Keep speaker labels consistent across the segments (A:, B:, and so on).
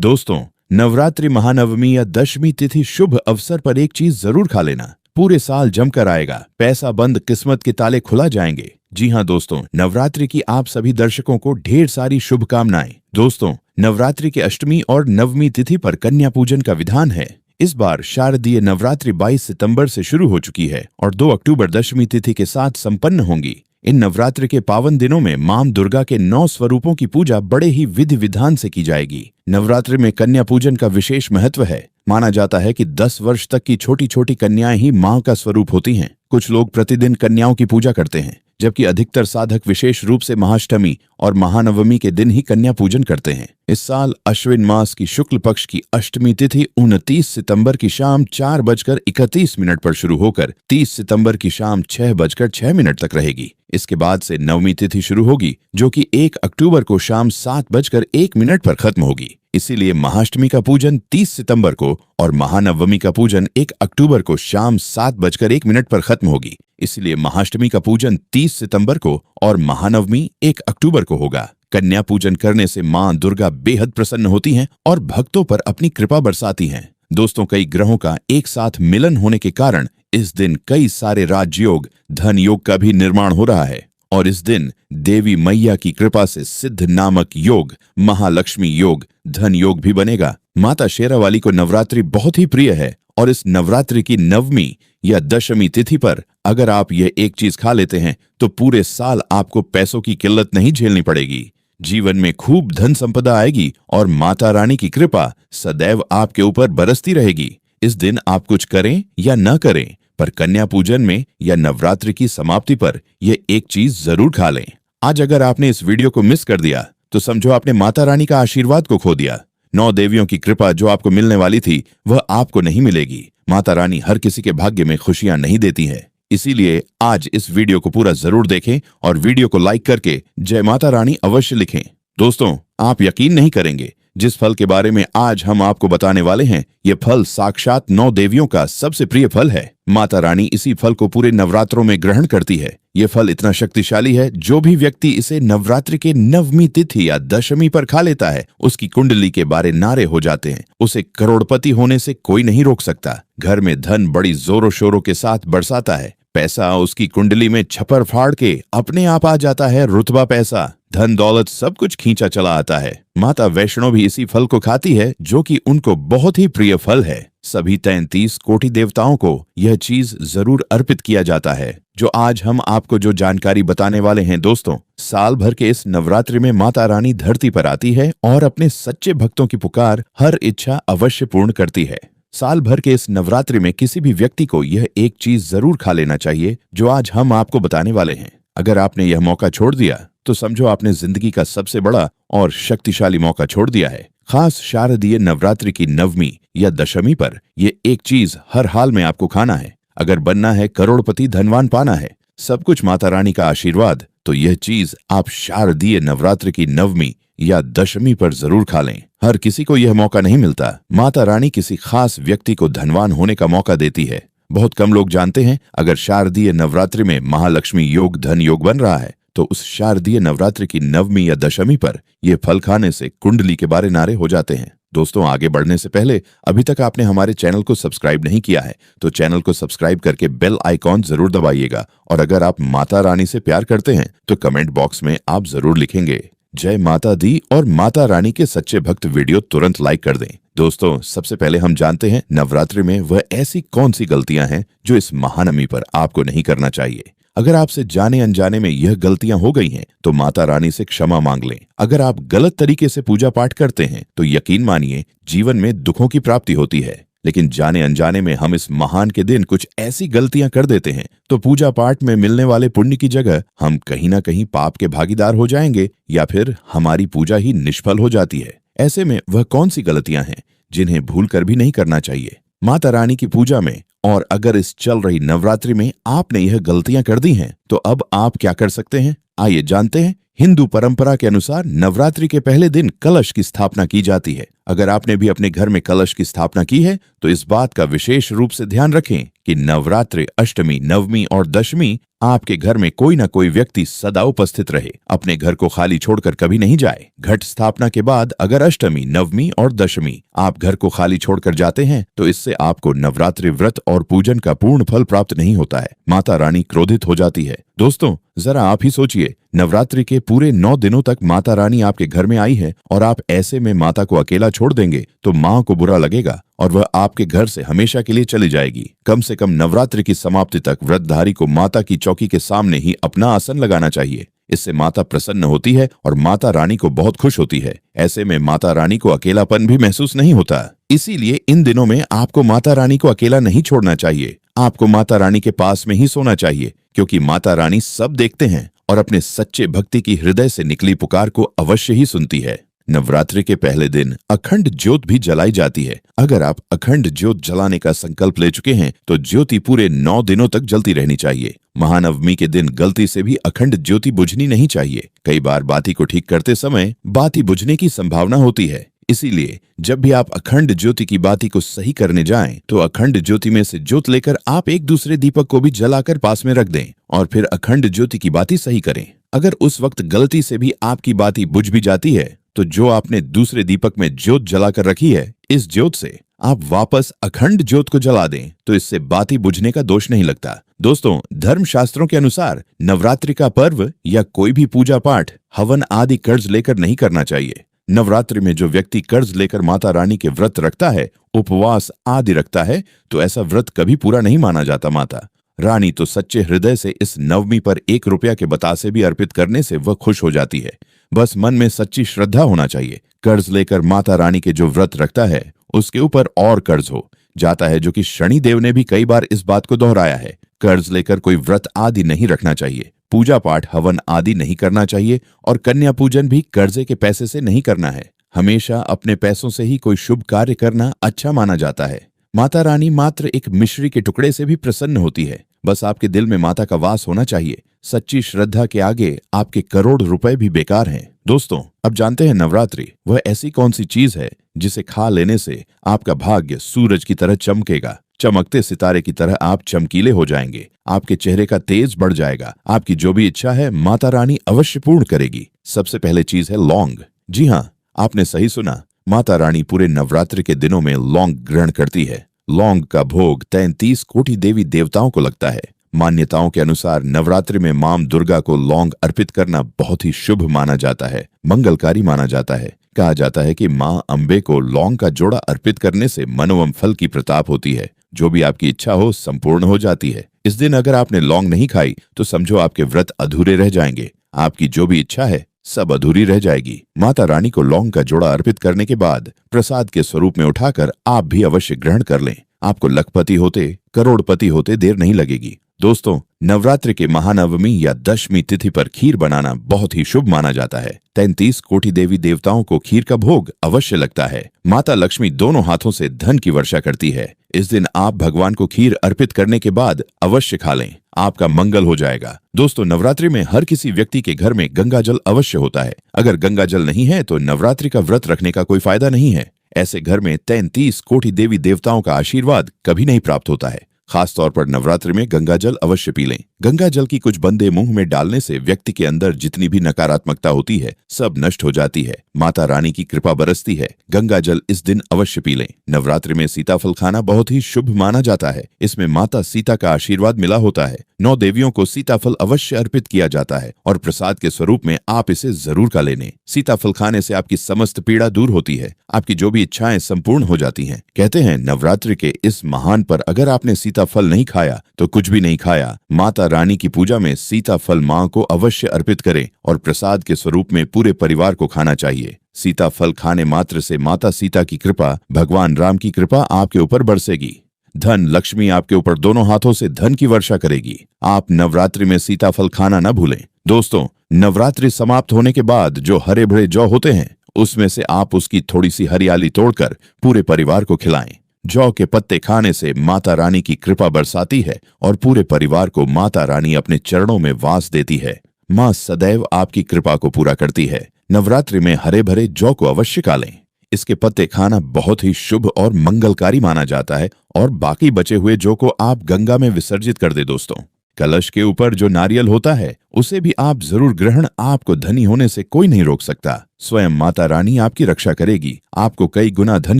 A: दोस्तों, नवरात्रि, महानवमी या दशमी तिथि शुभ अवसर पर एक चीज जरूर खा लेना। पूरे साल जमकर आएगा, पैसा बंद, किस्मत के ताले खुला जाएंगे। जी हाँ दोस्तों, नवरात्रि की आप सभी दर्शकों को ढेर सारी शुभकामनाएं। दोस्तों, नवरात्रि के अष्टमी और नवमी तिथि पर कन्या पूजन का विधान है। इस बार शारदीय नवरात्रि 22 सितंबर से शुरू हो चुकी है और 2 अक्टूबर दशमी तिथि के साथ संपन्न होंगी। इन नवरात्रि के पावन दिनों में मां दुर्गा के 9 स्वरूपों की पूजा बड़े ही विधि विधान से की जाएगी। नवरात्रि में कन्या पूजन का विशेष महत्व है। माना जाता है कि 10 वर्ष तक की छोटी छोटी कन्याएं ही मां का स्वरूप होती हैं। कुछ लोग प्रतिदिन कन्याओं की पूजा करते हैं, जबकि अधिकतर साधक विशेष रूप से महाअष्टमी और महानवमी के दिन ही कन्या पूजन करते हैं। इस साल अश्विन मास की शुक्ल पक्ष की अष्टमी तिथि 29 सितंबर की शाम 4:31 पर शुरू होकर 30 सितंबर की शाम 6:06 तक रहेगी। इसके बाद से नवमी तिथि शुरू होगी, जो कि 1 अक्टूबर को शाम 7:01 पर खत्म होगी। इसीलिए महाअष्टमी का पूजन 30 सितंबर को और महानवमी का पूजन 1 अक्टूबर को शाम 7:01 पर खत्म होगी। इसलिए महाअष्टमी का पूजन 30 सितंबर को और महानवमी 1 अक्टूबर को होगा। कन्या पूजन करने से मां दुर्गा बेहद प्रसन्न होती हैं और भक्तों पर अपनी कृपा बरसाती हैं। दोस्तों, कई ग्रहों का एक साथ मिलन होने के कारण इस दिन कई सारे राजयोग, धन योग का भी निर्माण हो रहा है और इस दिन देवी मैया की कृपा से सिद्ध नामक योग, महालक्ष्मी योग, धन योग भी बनेगा। माता शेरावाली को नवरात्रि बहुत ही प्रिय है और इस नवरात्रि की नवमी या दशमी तिथि पर अगर आप ये एक चीज खा लेते हैं तो पूरे साल आपको पैसों की किल्लत नहीं झेलनी पड़ेगी। जीवन में खूब धन संपदा आएगी और माता रानी की कृपा सदैव आपके ऊपर बरसती रहेगी। इस दिन आप कुछ करें या न करें, पर कन्या पूजन में या नवरात्रि की समाप्ति पर ये एक चीज जरूर खा लें। आज अगर आपने इस वीडियो को मिस कर दिया तो समझो आपने माता रानी का आशीर्वाद को खो दिया। 9 देवियों की कृपा जो आपको मिलने वाली थी वह आपको नहीं मिलेगी। माता रानी हर किसी के भाग्य में खुशियां नहीं देती है। इसीलिए आज इस वीडियो को पूरा जरूर देखें और वीडियो को लाइक करके जय माता रानी अवश्य लिखें। दोस्तों, आप यकीन नहीं करेंगे, जिस फल के बारे में आज हम आपको बताने वाले हैं, ये फल साक्षात 9 देवियों का सबसे प्रिय फल है। माता रानी इसी फल को पूरे नवरात्रों में ग्रहण करती है। ये फल इतना शक्तिशाली है, जो भी व्यक्ति इसे नवरात्रि के नवमी तिथि या दशमी पर खा लेता है, उसकी कुंडली के बारे नारे हो जाते हैं। उसे करोड़पति होने से कोई नहीं रोक सकता। घर में धन बड़ी जोरों शोरों के साथ बरसाता है। पैसा उसकी कुंडली में छपर फाड़ के अपने आप आ जाता है। रुतबा, पैसा, धन दौलत सब कुछ खींचा चला आता है। माता वैष्णो भी इसी फल को खाती है, जो कि उनको बहुत ही प्रिय फल है। सभी 33 कोटि देवताओं को यह चीज जरूर अर्पित किया जाता है। जो आज हम आपको जो जानकारी बताने वाले हैं दोस्तों, साल भर के इस नवरात्रि में माता रानी धरती पर आती है और अपने सच्चे भक्तों की पुकार, हर इच्छा अवश्य पूर्ण करती है। साल भर के इस नवरात्रि में किसी भी व्यक्ति को यह एक चीज जरूर खा लेना चाहिए, जो आज हम आपको बताने वाले हैं। अगर आपने यह मौका छोड़ दिया तो समझो आपने जिंदगी का सबसे बड़ा और शक्तिशाली मौका छोड़ दिया है। खास शारदीय नवरात्रि की नवमी या दशमी पर ये एक चीज हर हाल में आपको खाना है। अगर बनना है करोड़पति, धनवान पाना है, सब कुछ माता रानी का आशीर्वाद, तो यह चीज आप शारदीय नवरात्रि की नवमी या दशमी पर जरूर खा लें। हर किसी को यह मौका नहीं मिलता। माता रानी किसी खास व्यक्ति को धनवान होने का मौका देती है। बहुत कम लोग जानते हैं, अगर शारदीय नवरात्रि में महालक्ष्मी योग, धन योग बन रहा है, तो उस शारदीय नवरात्रि की नवमी या दशमी पर यह फल खाने से कुंडली के बारे नारे हो जाते हैं। दोस्तों, आगे बढ़ने से पहले अभी तक आपने हमारे चैनल को सब्सक्राइब नहीं किया है तो चैनल को सब्सक्राइब करके बेल आइकॉन जरूर दबाइएगा। और अगर आप माता रानी से प्यार करते हैं तो कमेंट बॉक्स में आप जरूर लिखेंगे जय माता दी और माता रानी के सच्चे भक्त वीडियो तुरंत लाइक कर दें। दोस्तों, सबसे पहले हम जानते हैं नवरात्रि में वह ऐसी कौन सी गलतियां हैं जो इस महानवमी पर आपको नहीं करना चाहिए। अगर आपसे जाने अनजाने में यह गलतियां हो गई हैं तो माता रानी से क्षमा मांग लें। अगर आप गलत तरीके से पूजा पाठ करते हैं तो यकीन मानिए जीवन में दुखों की प्राप्ति होती है। लेकिन जाने अनजाने में हम इस महान के दिन कुछ ऐसी गलतियां कर देते हैं तो पूजा पाठ में मिलने वाले पुण्य की जगह हम कहीं ना कहीं पाप के भागीदार हो जाएंगे या फिर हमारी पूजा ही निष्फल हो जाती है। ऐसे में वह कौन सी गलतियां हैं जिन्हें भूल कर भी नहीं करना चाहिए माता रानी की पूजा में? और अगर इस चल रही नवरात्रि में आपने यह गलतियां कर दी हैं तो अब आप क्या कर सकते हैं, आइए जानते हैं। हिंदू परंपरा के अनुसार नवरात्रि के पहले दिन कलश की स्थापना की जाती है। अगर आपने भी अपने घर में कलश की स्थापना की है तो इस बात का विशेष रूप से ध्यान रखें कि नवरात्रि, अष्टमी, नवमी और दशमी आपके घर में कोई ना कोई व्यक्ति सदा उपस्थित रहे, अपने घर को खाली छोड़कर कभी नहीं जाए। घट स्थापना के बाद अगर अष्टमी, नवमी और दशमी आप घर को खाली छोड़कर जाते हैं तो इससे आपको नवरात्रि व्रत और पूजन का पूर्ण फल प्राप्त नहीं होता है। माता रानी क्रोधित हो जाती है। दोस्तों, जरा आप ही सोचिए, नवरात्रि के पूरे 9 दिनों तक माता रानी आपके घर में आई है और आप ऐसे में माता को अकेला छोड़ देंगे तो माँ को बुरा लगेगा और वह आपके घर से हमेशा के लिए चली जाएगी। कम से कम नवरात्रि की समाप्ति तक व्रतधारी को माता की चौकी के सामने ही अपना आसन लगाना चाहिए। इससे माता प्रसन्न होती है और माता रानी को बहुत खुश होती है। ऐसे में माता रानी को अकेलापन भी महसूस नहीं होता। इसीलिए इन दिनों में आपको माता रानी को अकेला नहीं छोड़ना चाहिए। आपको माता रानी के पास में ही सोना चाहिए, क्योंकि माता रानी सब देखते हैं और अपने सच्चे भक्ति की हृदय से निकली पुकार को अवश्य ही सुनती है। नवरात्रि के पहले दिन अखंड ज्योत भी जलाई जाती है। अगर आप अखंड ज्योत जलाने का संकल्प ले चुके हैं तो ज्योति पूरे 9 दिनों तक जलती रहनी चाहिए। महानवमी के दिन गलती से भी अखंड ज्योति बुझनी नहीं चाहिए। कई बार बाती को ठीक करते समय बाती बुझने की संभावना होती है। इसीलिए जब भी आप अखंड ज्योति की बाती को सही करने जाएं, तो अखंड ज्योति में से ज्योत लेकर आप एक दूसरे दीपक को भी जलाकर पास में रख दें और फिर अखंड ज्योति की बाती सही करें। अगर उस वक्त गलती से भी आपकी बाती बुझ भी जाती है तो जो आपने दूसरे दीपक में ज्योत जलाकर रखी है, इस ज्योत से आप वापस अखंड ज्योत को जला दें तो इससे बाती बुझने का दोष नहीं लगता। दोस्तों, धर्म शास्त्रों के अनुसार नवरात्रि का पर्व या कोई भी पूजा पाठ, हवन आदि कर्ज लेकर नहीं करना चाहिए। नवरात्रि में जो व्यक्ति कर्ज लेकर माता रानी के व्रत रखता है, उपवास आदि रखता है, तो ऐसा व्रत कभी पूरा नहीं माना जाता। माता रानी तो सच्चे हृदय से इस नवमी पर 1 रुपया के बतासे भी अर्पित करने से वह खुश हो जाती है। बस मन में सच्ची श्रद्धा होना चाहिए। कर्ज लेकर माता रानी के जो व्रत रखता है उसके ऊपर और कर्ज हो जाता है, जो कि शनि देव ने भी कई बार इस बात को दोहराया है। कर्ज लेकर कोई व्रत आदि नहीं रखना चाहिए, पूजा पाठ, हवन आदि नहीं करना चाहिए और कन्या पूजन भी कर्जे के पैसे से नहीं करना है। हमेशा अपने पैसों से ही कोई शुभ कार्य करना अच्छा माना जाता है। माता रानी मात्र एक मिश्री के टुकड़े से भी प्रसन्न होती है। बस आपके दिल में माता का वास होना चाहिए। सच्ची श्रद्धा के आगे आपके करोड़ रुपए भी बेकार हैं। दोस्तों, अब जानते हैं नवरात्रि वह ऐसी कौन सी चीज है जिसे खा लेने से आपका भाग्य सूरज की तरह चमकेगा। चमकते सितारे की तरह आप चमकीले हो जाएंगे, आपके चेहरे का तेज बढ़ जाएगा। आपकी जो भी इच्छा है माता रानी अवश्य पूर्ण करेगी। सबसे पहले चीज है लौंग। जी हाँ, आपने सही सुना, माता रानी पूरे नवरात्रि के दिनों में लौंग ग्रहण करती है। लौंग का भोग 33 कोटि देवी देवताओं को लगता है। मान्यताओं के अनुसार नवरात्रि में मां दुर्गा को लौंग अर्पित करना बहुत ही शुभ माना जाता है, मंगलकारी माना जाता है। कहा जाता है कि मां अंबे को लौंग का जोड़ा अर्पित करने से मनोवम फल की प्रताप होती है। जो भी आपकी इच्छा हो संपूर्ण हो जाती है। इस दिन अगर आपने लौंग नहीं खाई तो समझो आपके व्रत अधूरे रह जाएंगे। आपकी जो भी इच्छा है सब अधूरी रह जाएगी। माता रानी को लौंग का जोड़ा अर्पित करने के बाद प्रसाद के स्वरूप में उठाकर आप भी अवश्य ग्रहण कर लें। आपको लखपति होते, करोड़पति होते देर नहीं लगेगी। दोस्तों, नवरात्रि के महानवमी या दशमी तिथि पर खीर बनाना बहुत ही शुभ माना जाता है। 33 कोटि देवी देवताओं को खीर का भोग अवश्य लगता है। माता लक्ष्मी दोनों हाथों से धन की वर्षा करती है। इस दिन आप भगवान को खीर अर्पित करने के बाद अवश्य खा लें, आपका मंगल हो जाएगा। दोस्तों, नवरात्रि में हर किसी व्यक्ति के घर में गंगा जल अवश्य होता है। अगर गंगा जल नहीं है तो नवरात्रि का व्रत रखने का कोई फायदा नहीं है। ऐसे घर में 33 कोटि देवी देवताओं का आशीर्वाद कभी नहीं प्राप्त होता है। खासतौर पर नवरात्रि में गंगा जल अवश्य पी लें। गंगा जल की कुछ बूंदें मुंह में डालने से व्यक्ति के अंदर जितनी भी नकारात्मकता होती है सब नष्ट हो जाती है। माता रानी की कृपा बरसती है। गंगा जल इस दिन अवश्य पी लें। नवरात्रि में सीताफल खाना बहुत ही शुभ माना जाता है। इसमें माता सीता का आशीर्वाद मिला होता है। 9 देवियों को सीताफल अवश्य अर्पित किया जाता है और प्रसाद के स्वरूप में आप इसे जरूर खा लें। सीताफल खाने से आपकी समस्त पीड़ा दूर होती है। आपकी जो भी इच्छाएं संपूर्ण हो जाती हैं। कहते हैं नवरात्रि के इस महान पर अगर आपने सीताफल नहीं खाया तो कुछ भी नहीं खाया। माता रानी की पूजा में सीताफल मां को अवश्य अर्पित करें और प्रसाद के स्वरूप में पूरे परिवार को खाना चाहिए। सीताफल खाने मात्र से माता सीता की कृपा, भगवान राम की कृपा आपके ऊपर बरसेगी। धन लक्ष्मी आपके ऊपर दोनों हाथों से धन की वर्षा करेगी। आप नवरात्रि में सीताफल खाना न भूलें। दोस्तों, नवरात्रि समाप्त होने के बाद जो हरे भरे जौ होते हैं उसमें से आप उसकी थोड़ी सी हरियाली तोड़कर पूरे परिवार को खिलाएं। जौ के पत्ते खाने से माता रानी की कृपा बरसाती है और पूरे परिवार को माता रानी अपने चरणों में वास देती है। मां सदैव आपकी कृपा को पूरा करती है। नवरात्रि में हरे भरे जौ को अवश्य खा लें। इसके पत्ते खाना बहुत ही शुभ और मंगलकारी माना जाता है और बाकी बचे हुए जौ को आप गंगा में विसर्जित कर दे दोस्तों। कलश के ऊपर जो नारियल होता है उसे भी आप जरूर ग्रहण, आपको धनी होने से कोई नहीं रोक सकता। स्वयं माता रानी आपकी रक्षा करेगी, आपको कई गुना धन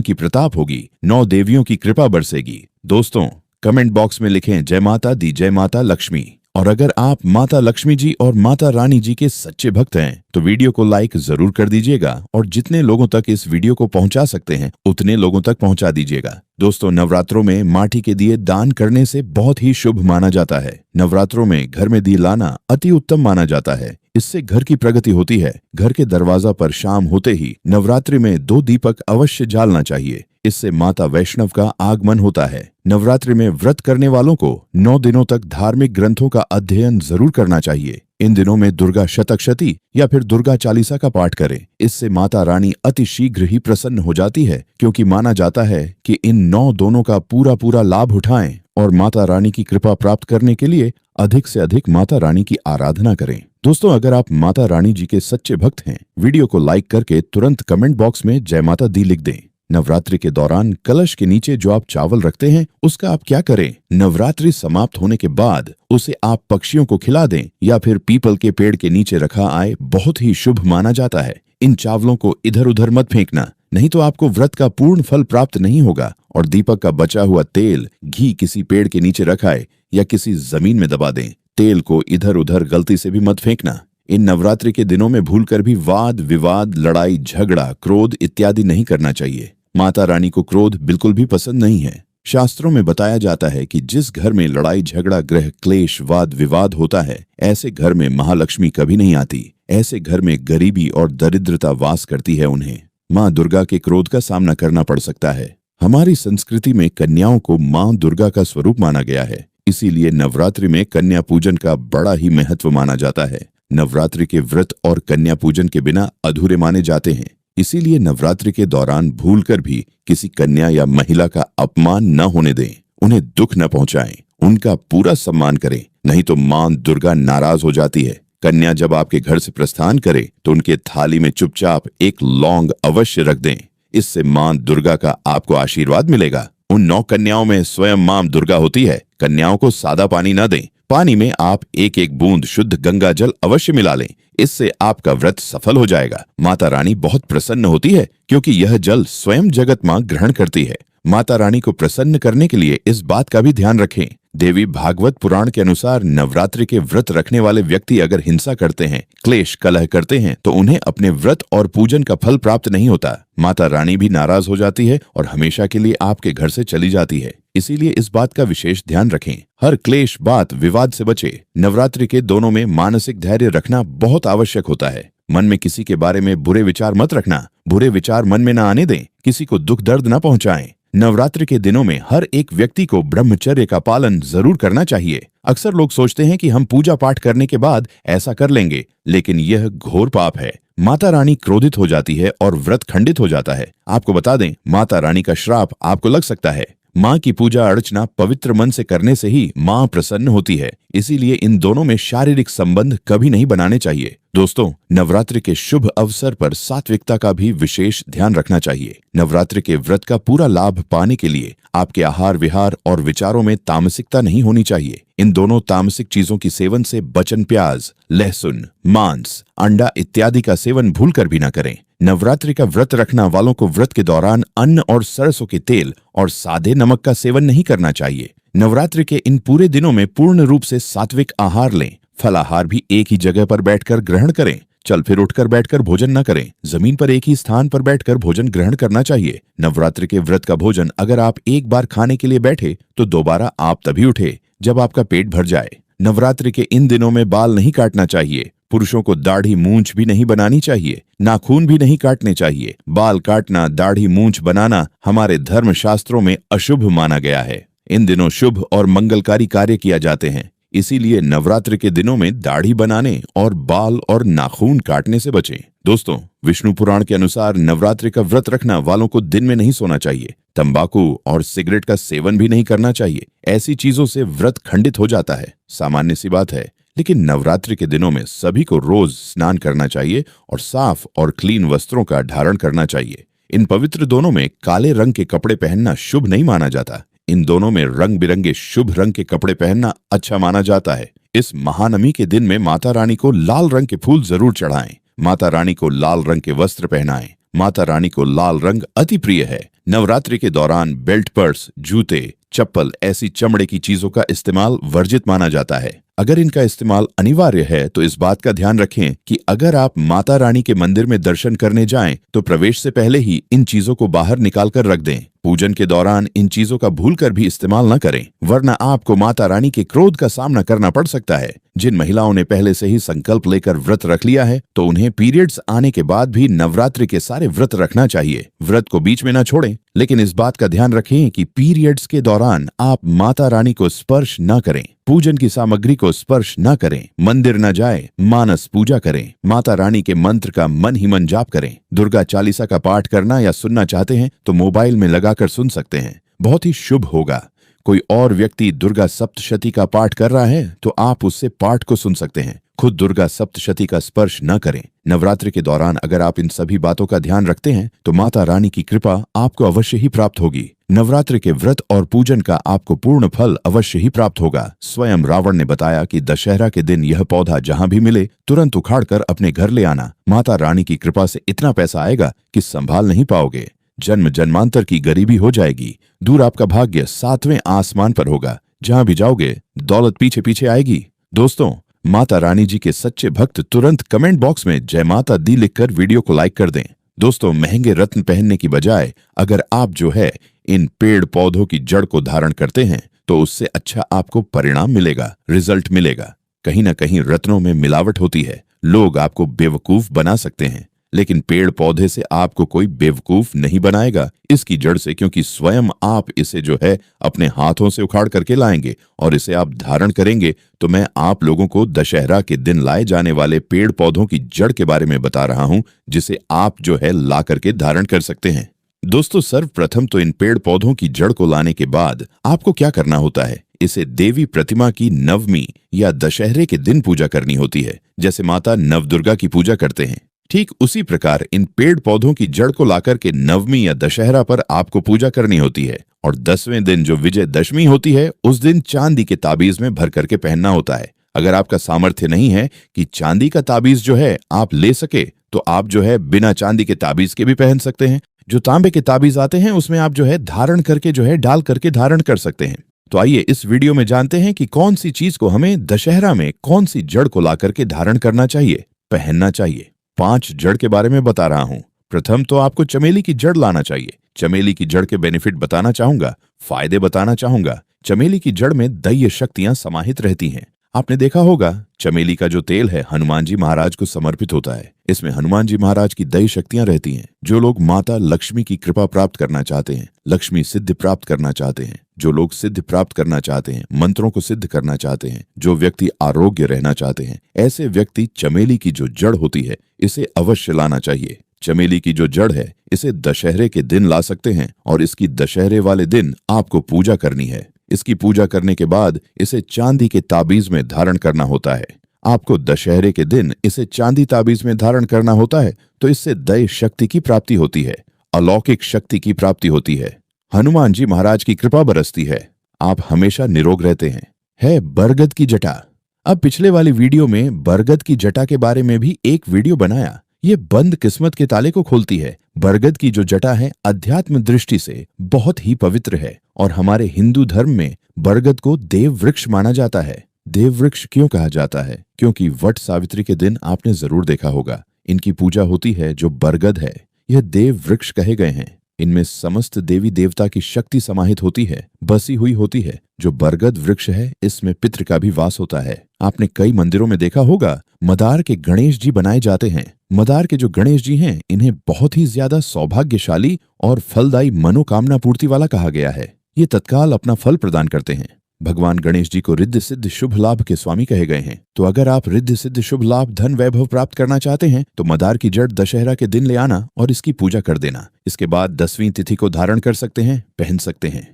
A: की प्रताप होगी, 9 देवियों की कृपा बरसेगी। दोस्तों कमेंट बॉक्स में लिखें जय माता दी, जय माता लक्ष्मी। और अगर आप माता लक्ष्मी जी और माता रानी जी के सच्चे भक्त हैं तो वीडियो को लाइक जरूर कर दीजिएगा और जितने लोगों तक इस वीडियो को पहुंचा सकते हैं उतने लोगों तक पहुंचा दीजिएगा। दोस्तों नवरात्रों में माटी के दिए दान करने से बहुत ही शुभ माना जाता है। नवरात्रों में घर में दिए लाना अति उत्तम माना जाता है, इससे घर की प्रगति होती है। घर के दरवाजा पर शाम होते ही नवरात्रि में 2 दीपक अवश्य जालना चाहिए, इससे माता वैष्णव का आगमन होता है। नवरात्रि में व्रत करने वालों को 9 दिनों तक धार्मिक ग्रंथों का अध्ययन जरूर करना चाहिए। इन दिनों में दुर्गा शतकशती या फिर दुर्गा चालीसा का पाठ करें, इससे माता रानी अति शीघ्र ही प्रसन्न हो जाती है, क्योंकि माना जाता है कि इन 9 दोनों का पूरा लाभ उठाएं और माता रानी की कृपा प्राप्त करने के लिए अधिक से अधिक माता रानी की आराधना करें। दोस्तों अगर आप माता रानी जी के सच्चे भक्त हैं, वीडियो को लाइक करके तुरंत कमेंट बॉक्स में जय माता दी लिख दें। नवरात्रि के दौरान कलश के नीचे जो आप चावल रखते हैं उसका आप क्या करें, नवरात्रि समाप्त होने के बाद उसे आप पक्षियों को खिला दें या फिर पीपल के पेड़ के नीचे रखा आए, बहुत ही शुभ माना जाता है। इन चावलों को इधर उधर मत फेंकना, नहीं तो आपको व्रत का पूर्ण फल प्राप्त नहीं होगा। और दीपक का बचा हुआ तेल, घी किसी पेड़ के नीचे रखाए या किसी जमीन में दबा दें। तेल को इधर उधर गलती से भी मत फेंकना। इन नवरात्रि के दिनों में भूलकर भी वाद विवाद, लड़ाई झगड़ा, क्रोध इत्यादि नहीं करना चाहिए। माता रानी को क्रोध बिल्कुल भी पसंद नहीं है। शास्त्रों में बताया जाता है कि जिस घर में लड़ाई झगड़ा, ग्रह क्लेश, वाद विवाद होता है, ऐसे घर में महालक्ष्मी कभी नहीं आती। ऐसे घर में गरीबी और दरिद्रता वास करती है। उन्हें माँ दुर्गा के क्रोध का सामना करना पड़ सकता है। हमारी संस्कृति में कन्याओं को माँ दुर्गा का स्वरूप माना गया है, इसीलिए नवरात्रि में कन्या पूजन का बड़ा ही महत्व माना जाता है। नवरात्रि के व्रत और कन्या पूजन के बिना अधूरे माने जाते हैं, इसीलिए नवरात्रि के दौरान भूलकर भी किसी कन्या या महिला का अपमान न होने दें, उन्हें दुख न पहुंचाएं, उनका पूरा सम्मान करें, नहीं तो मां दुर्गा नाराज हो जाती है। कन्या जब आपके घर से प्रस्थान करे तो उनके थाली में चुपचाप एक लौंग अवश्य रख दें, इससे मां दुर्गा का आपको आशीर्वाद मिलेगा। उन 9 कन्याओं में स्वयं मां दुर्गा होती है। कन्याओं को सादा पानी न दें, पानी में आप एक बूंद शुद्ध गंगा जल अवश्य मिला लें, इससे आपका व्रत सफल हो जाएगा। माता रानी बहुत प्रसन्न होती है क्योंकि यह जल स्वयं जगत मां ग्रहण करती है। माता रानी को प्रसन्न करने के लिए इस बात का भी ध्यान रखें। देवी भागवत पुराण के अनुसार नवरात्रि के व्रत रखने वाले व्यक्ति अगर हिंसा करते हैं, क्लेश कलह करते हैं तो उन्हें अपने व्रत और पूजन का फल प्राप्त नहीं होता। माता रानी भी नाराज हो जाती है और हमेशा के लिए आपके घर से चली जाती है। इसीलिए इस बात का विशेष ध्यान रखें। हर क्लेश बात विवाद से बचे। नवरात्रि के दोनों में मानसिक धैर्य रखना बहुत आवश्यक होता है। मन में किसी के बारे में बुरे विचार मत रखना, बुरे विचार मन में न आने दें, किसी को दुख दर्द न पहुंचाएं। नवरात्रि के दिनों में हर एक व्यक्ति को ब्रह्मचर्य का पालन जरूर करना चाहिए। अक्सर लोग सोचते हैं कि हम पूजा पाठ करने के बाद ऐसा कर लेंगे, लेकिन यह घोर पाप है। माता रानी क्रोधित हो जाती है और व्रत खंडित हो जाता है। आपको बता दें, माता रानी का श्राप आपको लग सकता है। माँ की पूजा अर्चना पवित्र मन से करने से ही माँ प्रसन्न होती है, इसीलिए इन दोनों में शारीरिक संबंध कभी नहीं बनाने चाहिए। दोस्तों नवरात्रि के शुभ अवसर पर सात्विकता का भी विशेष ध्यान रखना चाहिए। नवरात्रि के व्रत का पूरा लाभ पाने के लिए आपके आहार विहार और विचारों में तामसिकता नहीं होनी चाहिए। इन दोनों तामसिक चीजों की सेवन से बचन, प्याज, लहसुन, मांस, अंडा इत्यादि का सेवन भूलकर भी न करें। नवरात्रि का व्रत रखना वालों को व्रत के दौरान अन्न और सरसों के तेल और सादे नमक का सेवन नहीं करना चाहिए। नवरात्रि के इन पूरे दिनों में पूर्ण रूप से सात्विक आहार लें। फलाहार भी एक ही जगह पर बैठकर ग्रहण करें। चल फिर उठकर बैठकर भोजन न करें। जमीन पर एक ही स्थान पर बैठकर भोजन ग्रहण करना चाहिए। नवरात्रि के व्रत का भोजन अगर आप एक बार खाने के लिए बैठे तो दोबारा आप तभी उठे जब आपका पेट भर जाए। नवरात्रि के इन दिनों में बाल नहीं काटना चाहिए। पुरुषों को दाढ़ी मूंछ भी नहीं बनानी चाहिए। नाखून भी नहीं काटने चाहिए। बाल काटना, दाढ़ी मूंछ बनाना हमारे धर्म शास्त्रों में अशुभ माना गया है। इन दिनों शुभ और मंगलकारी कार्य किया जाते हैं, इसीलिए नवरात्रि के दिनों में दाढ़ी बनाने और बाल और नाखून काटने से बचें। दोस्तों विष्णु पुराण के अनुसार नवरात्रि का व्रत रखना वालों को दिन में नहीं सोना चाहिए। तंबाकू और सिगरेट का सेवन भी नहीं करना चाहिए। ऐसी चीजों से व्रत खंडित हो जाता है। सामान्य सी बात है, लेकिन नवरात्रि के दिनों में सभी को रोज स्नान करना चाहिए और साफ और क्लीन वस्त्रों का धारण करना चाहिए। इन पवित्र दोनों में काले रंग के कपड़े पहनना शुभ नहीं माना जाता। इन दोनों में रंग बिरंगे शुभ रंग के कपड़े पहनना अच्छा माना जाता है। इस महानवमी के दिन में माता रानी को लाल रंग के फूल जरूर चढ़ाएं। माता रानी को लाल रंग के वस्त्र पहनाएं। माता रानी को लाल रंग अति प्रिय है। नवरात्रि के दौरान बेल्ट, पर्स, जूते, चप्पल ऐसी चमड़े की चीजों का इस्तेमाल वर्जित माना जाता है। अगर इनका इस्तेमाल अनिवार्य है तो इस बात का ध्यान रखें कि अगर आप माता रानी के मंदिर में दर्शन करने जाएं तो प्रवेश से पहले ही इन चीजों को बाहर निकाल कर रख दें। पूजन के दौरान इन चीजों का भूलकर भी इस्तेमाल न करें, वरना आपको माता रानी के क्रोध का सामना करना पड़ सकता है। जिन महिलाओं ने पहले से ही संकल्प लेकर व्रत रख लिया है तो उन्हें पीरियड्स आने के बाद भी नवरात्रि के सारे व्रत रखना चाहिए। व्रत को बीच में न छोड़ें, लेकिन इस बात का ध्यान रखें कि पीरियड्स के दौरान आप माता रानी को स्पर्श न करें, पूजन की सामग्री को स्पर्श न करें, मंदिर न जाएं, मानस पूजा करें, माता रानी के मंत्र का मन ही मन जाप करें। दुर्गा चालीसा का पाठ करना या सुनना चाहते हैं तो मोबाइल में लगाकर सुन सकते हैं, बहुत ही शुभ होगा। कोई और व्यक्ति दुर्गा सप्तशती का पाठ कर रहा है तो आप उससे पाठ को सुन सकते हैं, खुद दुर्गा सप्तशती का स्पर्श न करें। नवरात्रि के दौरान अगर आप इन सभी बातों का ध्यान रखते हैं तो माता रानी की कृपा आपको अवश्य ही प्राप्त होगी। नवरात्रि के व्रत और पूजन का आपको पूर्ण फल अवश्य ही प्राप्त होगा। स्वयं रावण ने बताया कि दशहरा के दिन यह पौधा जहां भी मिले तुरंत उखाड़कर अपने घर ले आना। माता रानी की कृपा से इतना पैसा आएगा कि संभाल नहीं पाओगे। जन्म जन्मांतर की गरीबी हो जाएगी। दूर आपका भाग्य 7वें आसमान पर होगा। जहां भी जाओगे दौलत पीछे पीछे आएगी। दोस्तों, माता रानी जी के सच्चे भक्त तुरंत कमेंट बॉक्स में जय माता दी लिखकर वीडियो को लाइक कर दें। दोस्तों, महंगे रत्न पहनने की बजाय अगर आप जो है इन पेड़ पौधों की जड़ को धारण करते हैं तो उससे अच्छा आपको परिणाम मिलेगा, रिजल्ट मिलेगा। कहीं ना कहीं रत्नों में मिलावट होती है, लोग आपको बेवकूफ बना सकते हैं, लेकिन पेड़ पौधे से आपको कोई बेवकूफ नहीं बनाएगा इसकी जड़ से, क्योंकि स्वयं आप इसे जो है अपने हाथों से उखाड़ करके लाएंगे और इसे आप धारण करेंगे। तो मैं आप लोगों को दशहरा के दिन लाए जाने वाले पेड़ पौधों की जड़ के बारे में बता रहा हूं, जिसे आप जो है ला करके धारण कर सकते हैं। दोस्तों, सर्वप्रथम तो इन पेड़ पौधों की जड़ को लाने के बाद आपको क्या करना होता है, इसे देवी प्रतिमा की नवमी या दशहरे के दिन पूजा करनी होती है। जैसे माता नवदुर्गा की पूजा करते हैं, ठीक उसी प्रकार इन पेड़ पौधों की जड़ को लाकर के नवमी या दशहरा पर आपको पूजा करनी होती है। और 10वें दिन जो विजयदशमी होती है उस दिन चांदी के ताबीज में भर करके पहनना होता है। अगर आपका सामर्थ्य नहीं है कि चांदी का ताबीज जो है आप ले सके तो आप जो है बिना चांदी के ताबीज के भी पहन सकते हैं। जो तांबे के ताबीज आते हैं उसमें आप जो है धारण करके जो है डाल करके धारण कर सकते हैं। तो आइए इस वीडियो में जानते हैं कि कौन सी चीज को हमें दशहरा में कौन सी जड़ को ला करके धारण करना चाहिए, पहनना चाहिए। 5 जड़ के बारे में बता रहा हूं। प्रथम तो आपको चमेली की जड़ लाना चाहिए। चमेली की जड़ के बेनिफिट बताना चाहूंगा, फायदे बताना चाहूंगा। चमेली की जड़ में दैवीय शक्तियां समाहित रहती हैं। आपने देखा होगा चमेली का जो तेल है हनुमान जी महाराज को समर्पित होता है। इसमें हनुमान जी महाराज की दैवीय शक्तियां रहती हैं। जो लोग माता लक्ष्मी की कृपा प्राप्त करना चाहते हैं, लक्ष्मी सिद्धि प्राप्त करना चाहते हैं, जो लोग सिद्धि प्राप्त करना चाहते हैं, मंत्रों को सिद्ध करना चाहते हैं, जो व्यक्ति आरोग्य रहना चाहते हैं, ऐसे व्यक्ति चमेली की जो जड़ होती है इसे अवश्य लाना चाहिए। चमेली की जो जड़ है इसे दशहरे के दिन ला सकते हैं और इसकी दशहरे वाले दिन आपको पूजा करनी है। इसकी पूजा करने के बाद इसे चांदी के ताबीज में धारण करना होता है। आपको दशहरे के दिन इसे चांदी ताबीज में धारण करना होता है तो इससे दैव शक्ति की प्राप्ति होती है, अलौकिक शक्ति की प्राप्ति होती है, हनुमान जी महाराज की कृपा बरसती है, आप हमेशा निरोग रहते हैं। है बरगद की जटा। अब पिछले वाली वीडियो में बरगद की जटा के बारे में भी एक वीडियो बनाया। ये बंद किस्मत के ताले को खोलती है। बरगद की जो जटा है अध्यात्म दृष्टि से बहुत ही पवित्र है और हमारे हिंदू धर्म में बरगद को देव वृक्ष माना जाता है। देव वृक्ष क्यों कहा जाता है? क्योंकि वट सावित्री के दिन आपने जरूर देखा होगा इनकी पूजा होती है। जो बरगद है यह देव वृक्ष कहे गए हैं। इनमें समस्त देवी देवता की शक्ति समाहित होती है, बसी हुई होती है। जो बरगद वृक्ष है इसमें पितृ का भी वास होता है। आपने कई मंदिरों में देखा होगा मदार के गणेश जी बनाए जाते हैं। मदार के जो गणेश जी हैं इन्हें बहुत ही ज्यादा सौभाग्यशाली और फलदायी मनोकामना पूर्ति वाला कहा गया है। ये तत्काल अपना फल प्रदान करते हैं। भगवान गणेश जी को रिद्धि सिद्ध शुभ लाभ के स्वामी कहे गए हैं। तो अगर आप रिद्धि सिद्ध शुभ लाभ धन वैभव प्राप्त करना चाहते हैं तो मदार की जड़ दशहरा के दिन ले आना और इसकी पूजा कर देना। इसके बाद 10वीं तिथि को धारण कर सकते हैं, पहन सकते हैं।